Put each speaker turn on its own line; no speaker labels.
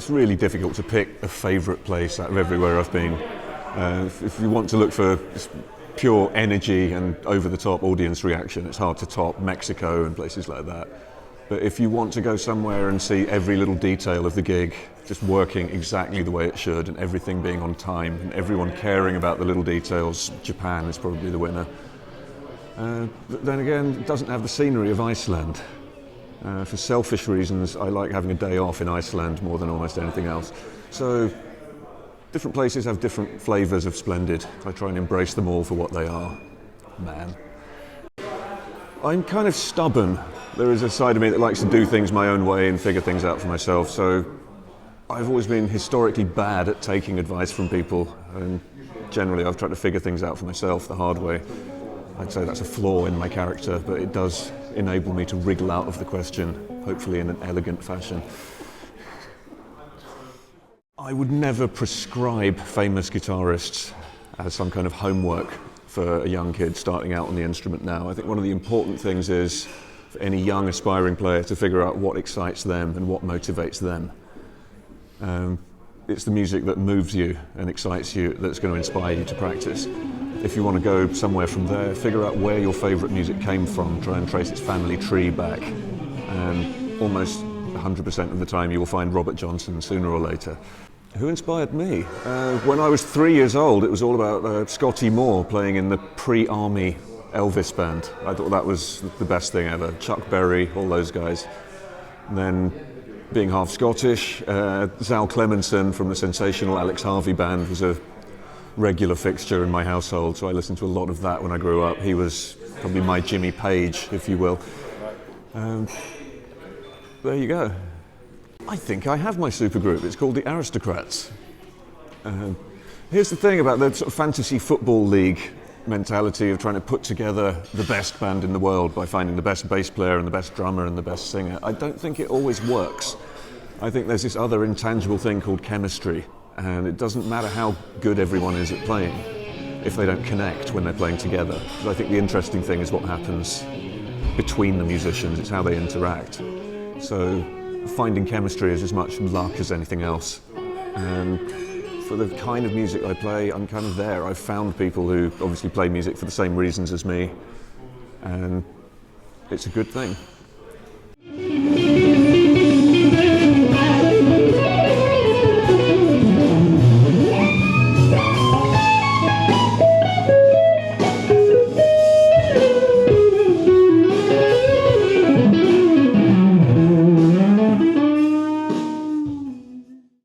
It's really difficult to pick a favourite place out of everywhere I've been. If you want to look for pure energy and over-the-top audience reaction, it's hard to top Mexico and places like that. But if you want to go somewhere and see every little detail of the gig just working exactly the way it should and everything being on time and everyone caring about the little details, Japan is probably the winner. But then again, it doesn't have the scenery of Iceland. For selfish reasons, I like having a day off in Iceland more than almost anything else. So different places have different flavours of splendid. I try and embrace them all for what they are. Man. I'm kind of stubborn. There is a side of me that likes to do things my own way and figure things out for myself. So I've always been historically bad at taking advice from people, and generally I've tried to figure things out for myself the hard way. I'd say that's a flaw in my character, but it does enable me to wriggle out of the question, hopefully in an elegant fashion. I would never prescribe famous guitarists as some kind of homework for a young kid starting out on the instrument now. I think one of the important things is for any young aspiring player to figure out what excites them and what motivates them. It's the music that moves you and excites you that's going to inspire you to practice. If you want to go somewhere from there, figure out where your favourite music came from, try and trace its family tree back, and almost 100% of the time you will find Robert Johnson sooner or later. Who inspired me? When I was 3 years old, it was all about Scotty Moore playing in the pre-army Elvis band. I thought that was the best thing ever. Chuck Berry, all those guys. And then, being half Scottish, Zal Clemenson from the sensational Alex Harvey band was a regular fixture in my household, so I listened to a lot of that when I grew up. He was probably my Jimmy Page, if you will. There you go. I think I have my supergroup. It's called the Aristocrats. Here's the thing about the sort of fantasy football league mentality of trying to put together the best band in the world by finding the best bass player and the best drummer and the best singer. I don't think it always works. I think there's this other intangible thing called chemistry, and it doesn't matter how good everyone is at playing if they don't connect when they're playing together. Because I think the interesting thing is what happens between the musicians, it's how they interact. So finding chemistry is as much luck as anything else. And for the kind of music I play, I'm kind of there. I've found people who obviously play music for the same reasons as me, and it's a good thing.